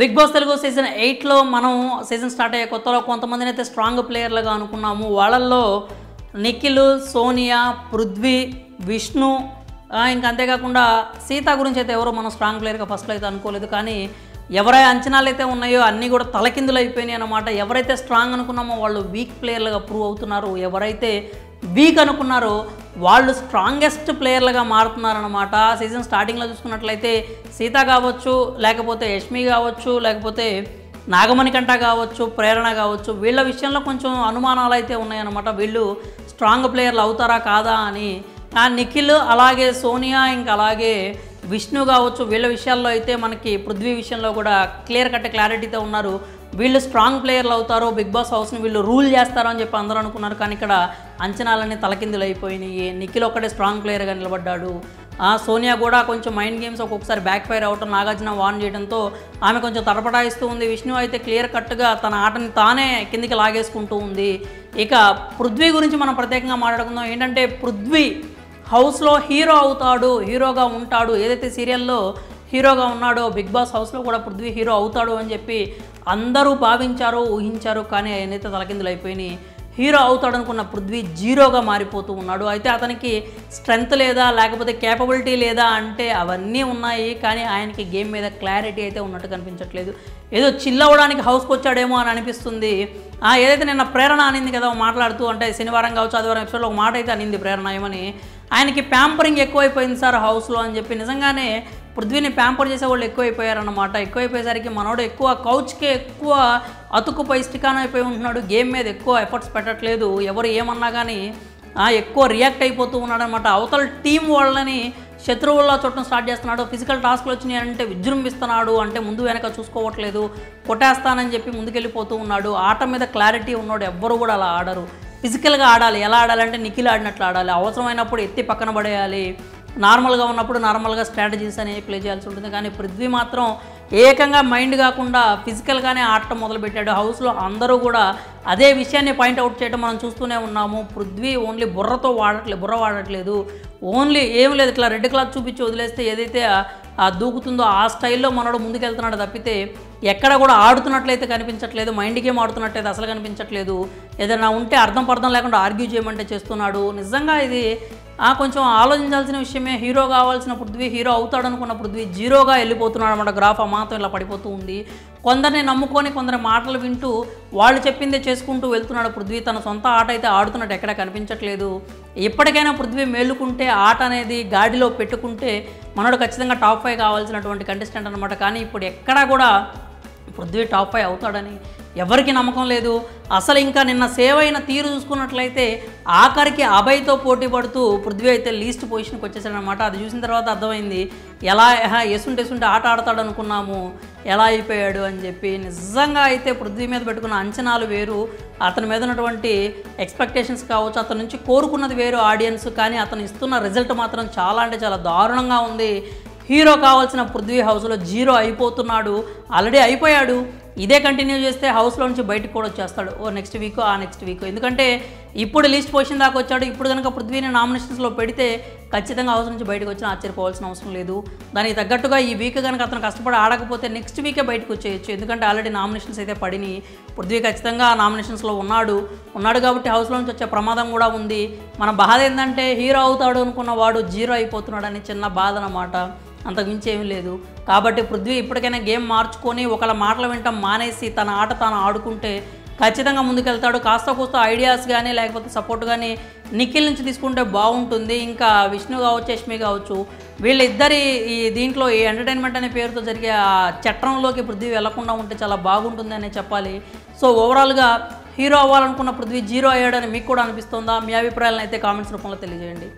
Big boss Telugu season 8లో మనం season start అయ్యే కొత్తలో కొంతమందిని అయితే స్ట్రాంగ్ ప్లేయర్లుగా అనుకున్నాము. వాళ్ళల్లో నిఖిల్, సోనియా, పృథ్వీ, విష్ణు, ఇంకా అంతేకాకుండా సీత గురించి అయితే ఎవరో మనం స్ట్రాంగ్ ప్లేయర్గా ఫస్ట్లో అయితే అనుకోలేదు. కానీ ఎవరైతే అంచనాలు అయితే ఉన్నాయో అన్నీ కూడా తలకిందులు అయిపోయినాయి అన్నమాట. ఎవరైతే స్ట్రాంగ్ అనుకున్నామో వాళ్ళు వీక్ ప్లేయర్లుగా ప్రూవ్ అవుతున్నారు. ఎవరైతే వీక్ అనుకున్నారో వాళ్ళు స్ట్రాంగెస్ట్ ప్లేయర్లుగా మారుతున్నారనమాట. సీజన్ స్టార్టింగ్లో చూసుకున్నట్లయితే సీత కావచ్చు, లేకపోతే యష్మి కావచ్చు, లేకపోతే నాగమణికంఠ కావచ్చు, ప్రేరణ కావచ్చు, వీళ్ళ విషయంలో కొంచెం అనుమానాలు అయితే ఉన్నాయన్నమాట. వీళ్ళు స్ట్రాంగ్ ప్లేయర్లు అవుతారా కాదా అని. నిఖిల్ అలాగే సోనియా ఇంకా అలాగే విష్ణు కావచ్చు, వీళ్ళ విషయాల్లో అయితే మనకి పృథ్వీ విషయంలో కూడా క్లారిటీతో ఉన్నారు. వీళ్ళు స్ట్రాంగ్ ప్లేయర్లు అవుతారు, బిగ్ బాస్ హౌస్ని వీళ్ళు రూల్ చేస్తారు అని చెప్పి అందరూ అనుకున్నారు. కానీ ఇక్కడ అంచనాలన్నీ తలకిందులు అయిపోయినాయి. నిఖిల్ ఒక్కడే స్ట్రాంగ్ ప్లేయర్గా నిలబడ్డాడు. సోనియా కూడా కొంచెం మైండ్ గేమ్స్ ఒక్కొక్కసారి బ్యాక్ ఫైర్ అవటం, నాగార్జున వార్న్ చేయడంతో ఆమె కొంచెం తడపడాయిస్తూ ఉంది. విష్ణు అయితే క్లియర్ కట్గా తన ఆటని తానే కిందికి లాగేసుకుంటూ ఉంది. ఇక పృథ్వీ గురించి మనం ప్రత్యేకంగా మాట్లాడుకుందాం. ఏంటంటే పృథ్వీ హౌస్లో హీరో అవుతాడు, హీరోగా ఉంటాడు. ఏదైతే సీరియల్లో హీరోగా ఉన్నాడో బిగ్ బాస్ హౌస్లో కూడా పృథ్వీ హీరో అవుతాడు అని చెప్పి అందరూ భావించారు, ఊహించారు. కానీ ఆయనైతే తలకిందులు అయిపోయినాయి. హీరో అవుతాడు అనుకున్న పృథ్వీ జీరోగా మారిపోతూ ఉన్నాడు. అయితే అతనికి స్ట్రెంగ్త్ లేదా, లేకపోతే కేపబిలిటీ లేదా అంటే అవన్నీ ఉన్నాయి. కానీ ఆయనకి గేమ్ మీద క్లారిటీ అయితే ఉన్నట్టు కనిపించట్లేదు. ఏదో చిల్ అవ్వడానికి హౌస్కి వచ్చాడేమో అని అనిపిస్తుంది. ఏదైతే నిన్న ప్రేరణ అనింది కదా మాట్లాడుతూ, అంటే శనివారం కావచ్చు ఆదివారం ఎపిసోడ్లో ఒక మాట అయితే అనింది ప్రేరణ ఏమని, ఆయనకి ప్యాంపరింగ్ ఎక్కువైపోయింది సార్ హౌస్లో అని చెప్పి. నిజంగానే పృథ్వీని ప్యాంపర్ చేసే వాళ్ళు ఎక్కువైపోయారన్నమాట. ఎక్కువైపోయేసరికి మనోడు ఎక్కువ కౌచ్కే ఎక్కువ అతుక్కుపోయి స్టికాన్ అయిపోయి ఉంటున్నాడు. గేమ్ మీద ఎక్కువ ఎఫర్ట్స్ పెట్టట్లేదు. ఎవరు ఏమన్నా కానీ ఎక్కువ రియాక్ట్ అయిపోతూ ఉన్నాడు అనమాట. అవతల టీం వాళ్ళని శత్రువుల్లో చూడటం స్టార్ట్ చేస్తున్నాడు. ఫిజికల్ టాస్క్లు వచ్చినాయి అంటే విజృంభిస్తున్నాడు. అంటే ముందు వెనక చూసుకోవట్లేదు, కొట్టేస్తానని చెప్పి ముందుకెళ్ళిపోతూ ఉన్నాడు. ఆట మీద క్లారిటీ ఉన్నాడు. ఎవ్వరు కూడా అలా ఆడరు. ఫిజికల్గా ఆడాలి. ఎలా ఆడాలంటే నిఖిల్ ఆడినట్లు ఆడాలి. అవసరమైనప్పుడు ఎత్తి పక్కన పడేయాలి. నార్మల్గా ఉన్నప్పుడు నార్మల్గా స్ట్రాటజీస్ అనేవి ప్లే చేయాల్సి ఉంటుంది. కానీ పృథ్వీ మాత్రం ఏకంగా మైండ్ కాకుండా ఫిజికల్గానే ఆడటం మొదలుపెట్టాడు. హౌస్లో అందరూ కూడా అదే విషయాన్ని పాయింట్అవుట్ చేయడం మనం చూస్తూనే ఉన్నాము. పృథ్వీ ఓన్లీ బుర్ర వాడట్లేదు. ఓన్లీ ఏం లేదు, ఇట్లా రెడ్ క్లాత్ చూపించి వదిలేస్తే ఏదైతే దూకుతుందో ఆ స్టైల్లో మనోడు ముందుకెళ్తున్నాడు తప్పితే ఎక్కడ కూడా ఆడుతున్నట్లయితే కనిపించట్లేదు. మైండ్ గేమ్ ఆడుతున్నట్లయితే అసలు కనిపించట్లేదు. ఏదైనా ఉంటే అర్థం లేకుండా ఆర్గ్యూ చేయమంటే చేస్తున్నాడు. నిజంగా ఇది కొంచెం ఆలోచించాల్సిన విషయమే. హీరో కావాల్సిన పృథ్వీ హీరో అవుతాడు అనుకున్న పృథ్వీ జీరోగా వెళ్ళిపోతున్నాడు అన్నమాట. గ్రాఫ్ మాత్రం ఇలా పడిపోతూ ఉంది. కొందరిని నమ్ముకొని కొందరి మాటలు వింటూ వాళ్ళు చెప్పిందే చేసుకుంటూ వెళ్తున్నాడు పృథ్వీ. తన సొంత ఆట అయితే ఆడుతున్నట్టు ఎక్కడ కనిపించట్లేదు. ఎప్పటికైనా పృథ్వీ మేలుకుంటే, ఆట అనేది గాడిలో పెట్టుకుంటే మనోడు ఖచ్చితంగా టాప్ 5 కావాల్సినటువంటి కంటెస్టెంట్ అనమాట. కానీ ఇప్పుడు ఎక్కడా కూడా పృథ్వీ టాప్ 5 అవుతాడని ఎవరికి నమ్మకం లేదు. అసలు ఇంకా నిన్న సేవ్ అయిన తీరు చూసుకున్నట్లయితే ఆఖరికి అభయ్తో పోటీ పడుతూ పృథ్వీ అయితే లీస్ట్ పొజిషన్కి వచ్చేసాడనమాట. అది చూసిన తర్వాత అర్థమైంది ఎలా ఎసుంటే ఆట ఆడతాడు అనుకున్నాము, ఎలా అయిపోయాడు అని చెప్పి. నిజంగా అయితే పృథ్వీ మీద పెట్టుకున్న అంచనాలు వేరు, అతని మీద ఉన్నటువంటి ఎక్స్పెక్టేషన్స్ కావచ్చు, అతని నుంచి కోరుకున్నది వేరు ఆడియన్స్. కానీ అతను ఇస్తున్న రిజల్ట్ మాత్రం చాలా అంటే చాలా దారుణంగా ఉంది. హీరో కావాల్సిన పృథ్వీ హౌస్లో జీరో అయిపోతున్నాడు. ఆల్రెడీ అయిపోయాడు. ఇదే కంటిన్యూ చేస్తే హౌస్లో నుంచి బయటకు కూడా వచ్చేస్తాడు నెక్స్ట్ వీక్. ఎందుకంటే ఇప్పుడు లీస్ట్ పొజిషన్ దాకా వచ్చాడు. ఇప్పుడు కనుక పృథ్వీని నామినేషన్స్లో పెడితే ఖచ్చితంగా హౌస్ నుంచి బయటకు వచ్చినా ఆశ్చర్యపోవాల్సిన అవసరం లేదు. దానికి తగ్గట్టుగా ఈ వీక్ కనుక అతను కష్టపడి ఆడకపోతే నెక్స్ట్ వీకే బయటకు వచ్చేయచ్చు. ఎందుకంటే ఆల్రెడీ నామినేషన్స్ అయితే పడినాయి. పృథ్వీ ఖచ్చితంగా నామినేషన్స్లో ఉన్నాడు కాబట్టి హౌస్లో నుంచి వచ్చే ప్రమాదం కూడా ఉంది. మన బాధ ఏంటంటే హీరో అవుతాడు అనుకున్న వాడు జీరో అయిపోతున్నాడని చిన్న బాధ అన్నమాట. అంతకుమించి ఏమీ లేదు. కాబట్టి పృథ్వీ ఇప్పటికైనా గేమ్ మార్చుకొని ఒకళ్ళ మాటలు వినటం మానేసి తన ఆట తాను ఆడుకుంటే ఖచ్చితంగా ముందుకెళ్తాడు. కాస్త కూస్త ఐడియాస్ కానీ లేకపోతే సపోర్ట్ కానీ నిఖిల్ నుంచి తీసుకుంటే బాగుంటుంది. ఇంకా విష్ణు కావచ్చు, యష్మి కావచ్చు, వీళ్ళిద్దరి ఈ దీంట్లో ఈ ఎంటర్టైన్మెంట్ అనే పేరుతో జరిగే చట్రంలోకి పృథ్వీ వెళ్లకుండా ఉంటే చాలా బాగుంటుంది అనే చెప్పాలి. సో ఓవరాల్గా హీరో అవ్వాలనుకున్న పృథ్వీ జీరో అయ్యాడని మీకు కూడా అనిపిస్తుందా? మీ అభిప్రాయాలను అయితే కామెంట్స్ రూపంలో తెలియజేయండి.